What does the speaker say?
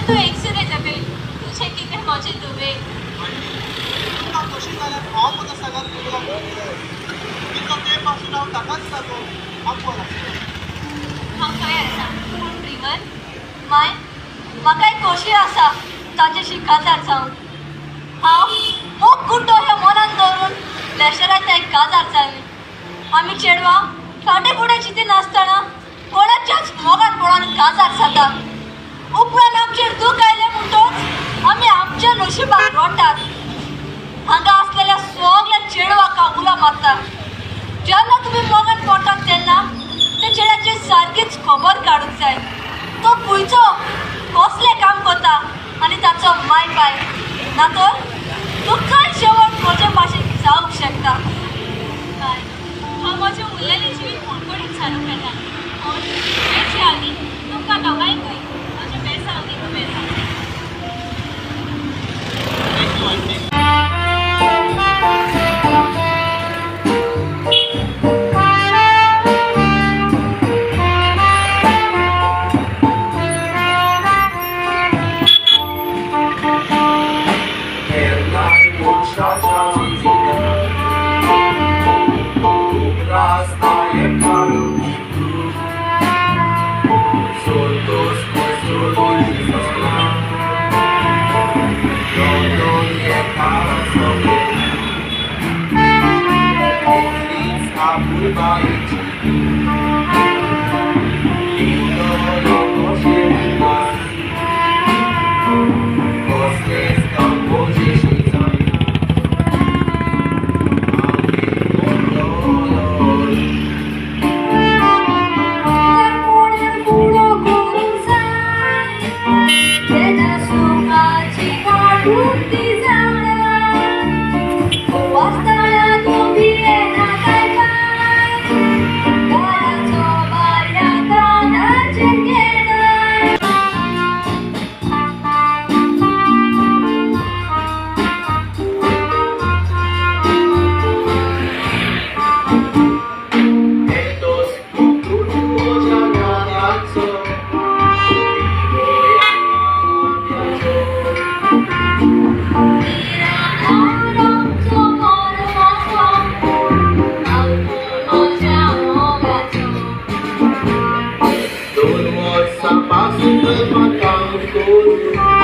तू एकशे रे जबे तुझे किती मजे तुवे तुका कशी जाल्यार हांव म्हजो सगळ्यात तुका तितलो तेंप पासून हांव ताकाच लागो आपोल हांव खंय आसा पूण प्रिमन माय म्हाका एक खोशी आसा ताचेशी काजार जावन हांव मोग गुड्डो हे मनान दवरून लेशराच्या एक काजार जाली आमी चेडवां फाटे फुडें चिंती नासतना कोणाच्याच मोगान पडोन काजार जाता उपरांत आमचेर दूख आयलें म्हणटच आमी आमच्या नशिबाक रोडटात हांगा आसलेल्या सगळ्या चेडवांका उलो मारता जेन्ना तुमी मोगान पडटात तेन्ना त्या चेड्याची सारकीच खबर काडूंक जाय तो खंयचो कसलें काम करता आनी ताचो माय पाय ना तर दुख्खय शेवट म्हजे भाशेन जावंक शकता काय हांव म्हजें उरलेलें जिवीत कोणकोणीक सांगूंक येता तेची आनी तुमकां दोगांयकूय म्हजें बेसांव दिवूं येता Passo pelo macaco todo